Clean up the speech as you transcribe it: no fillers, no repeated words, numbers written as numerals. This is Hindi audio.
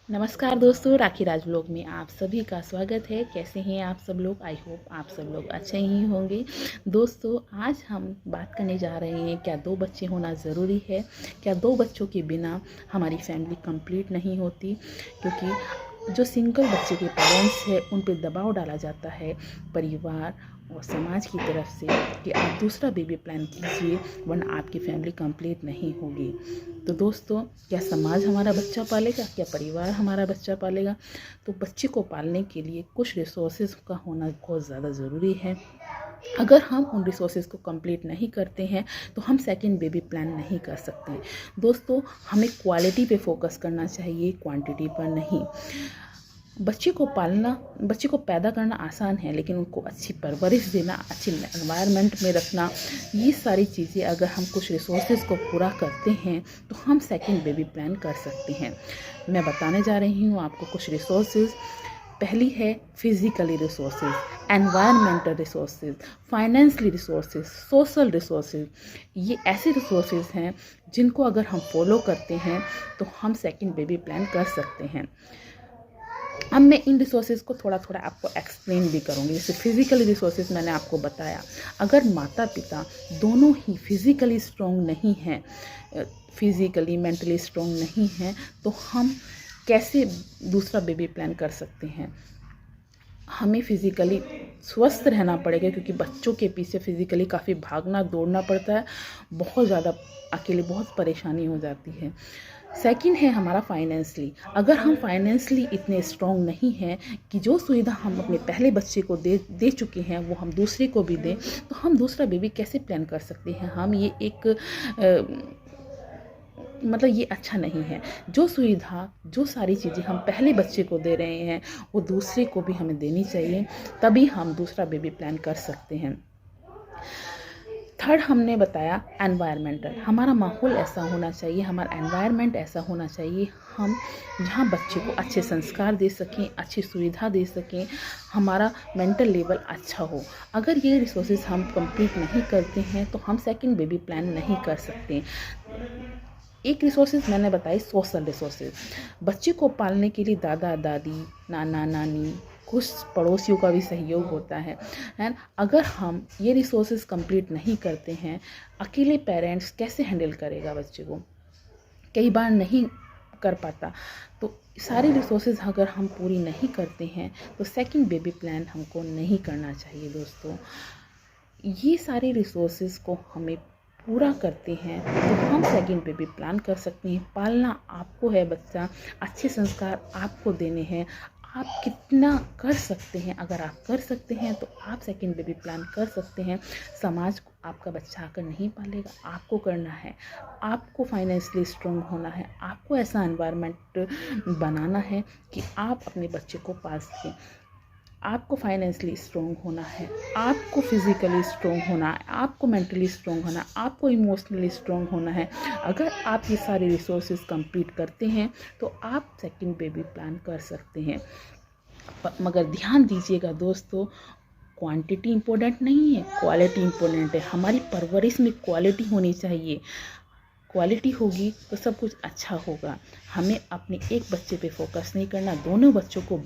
नमस्कार दोस्तों, राखी राज व्लॉग में आप सभी का स्वागत है। कैसे हैं आप सब लोग? आई होप आप सब लोग अच्छे ही होंगे। दोस्तों, आज हम बात करने जा रहे हैं, क्या 2 बच्चे होना ज़रूरी है? क्या 2 बच्चों के बिना हमारी फैमिली कंप्लीट नहीं होती? क्योंकि जो सिंगल बच्चे के पेरेंट्स हैं उन पे दबाव डाला जाता है परिवार और समाज की तरफ से कि आप दूसरा बेबी प्लान कीजिए वरना आपकी फैमिली कंप्लीट नहीं होगी। तो दोस्तों, क्या समाज हमारा बच्चा पालेगा? क्या परिवार हमारा बच्चा पालेगा? तो बच्चे को पालने के लिए कुछ रिसोर्सेज का होना बहुत ज़्यादा ज़रूरी है। अगर हम उन रिसोर्सेज को कंप्लीट नहीं करते हैं तो हम सेकंड बेबी प्लान नहीं कर सकते। दोस्तों, हमें क्वालिटी पे फोकस करना चाहिए, क्वांटिटी पर नहीं। बच्चे को पालना, बच्चे को पैदा करना आसान है, लेकिन उनको अच्छी परवरिश देना, अच्छी एनवायरनमेंट में रखना, ये सारी चीज़ें अगर हम कुछ रिसोर्सेज को पूरा करते हैं तो हम सेकंड बेबी प्लान कर सकते हैं। मैं बताने जा रही हूँ आपको कुछ रिसोर्सेज। पहली है physically resources, environmental resources, financially resources, social resources. ये ऐसे रिसोर्सेज हैं जिनको अगर हम फॉलो करते हैं तो हम सेकंड बेबी प्लान कर सकते हैं। अब मैं इन रिसोर्सेज को थोड़ा थोड़ा आपको एक्सप्लेन भी करूँगी। जैसे फिज़िकली रिसोर्सेज मैंने आपको बताया, अगर माता पिता दोनों ही फिज़िकली स्ट्रॉन्ग नहीं हैं, फिज़िकली मेंटली स्ट्रॉन्ग नहीं हैं, तो हम कैसे दूसरा बेबी प्लान कर सकते हैं? हमें फ़िज़िकली स्वस्थ रहना पड़ेगा, क्योंकि बच्चों के पीछे फ़िज़िकली काफ़ी भागना दौड़ना पड़ता है। बहुत ज़्यादा अकेले बहुत परेशानी हो जाती है। सेकंड है हमारा फाइनेंशियली। अगर हम फाइनेंशियली इतने स्ट्रॉन्ग नहीं हैं कि जो सुविधा हम अपने पहले बच्चे को दे चुके हैं वो हम दूसरे को भी दें, तो हम दूसरा बेबी कैसे प्लान कर सकते हैं? हम ये एक मतलब ये अच्छा नहीं है। जो सुविधा, जो सारी चीज़ें हम पहले बच्चे को दे रहे हैं वो दूसरे को भी हमें देनी चाहिए, तभी हम दूसरा बेबी प्लान कर सकते हैं। थर्ड हमने बताया एनवायरमेंटल। हमारा माहौल ऐसा होना चाहिए, हमारा एनवायरनमेंट ऐसा होना चाहिए हम जहाँ बच्चे को अच्छे संस्कार दे सकें, अच्छी सुविधा दे सकें, हमारा मेंटल लेवल अच्छा हो। अगर ये रिसोर्सेज हम कंप्लीट नहीं करते हैं तो हम सेकंड बेबी प्लान नहीं कर सकते। एक रिसोर्सेज मैंने बताई सोशल रिसोर्सेज। बच्चे को पालने के लिए दादा दादी, नाना नानी, कुछ पड़ोसियों का भी सहयोग होता है एंड अगर हम ये रिसोर्सेज कंप्लीट नहीं करते हैं, अकेले पेरेंट्स कैसे हैंडल करेगा बच्चे को? कई बार नहीं कर पाता। तो सारी रिसोर्सेज अगर हम पूरी नहीं करते हैं तो सेकंड बेबी प्लान हमको नहीं करना चाहिए। दोस्तों, ये सारे रिसोर्सेज को हमें पूरा करते हैं तो हम सेकंड बेबी प्लान कर सकते हैं। पालना आपको है बच्चा, अच्छे संस्कार आपको देने हैं। आप कितना कर सकते हैं? अगर आप कर सकते हैं तो आप सेकंड बेबी प्लान कर सकते हैं। समाज को आपका बच्चा आकर नहीं पालेगा, आपको करना है। आपको फाइनेंशियली स्ट्रॉन्ग होना है, आपको ऐसा एनवायरनमेंट बनाना है कि आप अपने बच्चे को पाल सकें। आपको फाइनेंशियली स्ट्रॉन्ग होना है, आपको फिज़िकली स्ट्रॉन्ग होना है, आपको मेंटली स्ट्रॉन्ग होना है, आपको इमोशनली स्ट्रॉन्ग होना है। अगर आप ये सारे रिसोर्सेज कंप्लीट करते हैं तो आप सेकंड बेबी प्लान कर सकते हैं। मगर ध्यान दीजिएगा दोस्तों, क्वांटिटी इम्पोर्टेंट नहीं है, क्वालिटी इम्पोर्टेंट है। हमारी परवरिश में क्वालिटी होनी चाहिए। क्वालिटी होगी तो सब कुछ अच्छा होगा। हमें अपने एक बच्चे पे फोकस नहीं करना, दोनों बच्चों को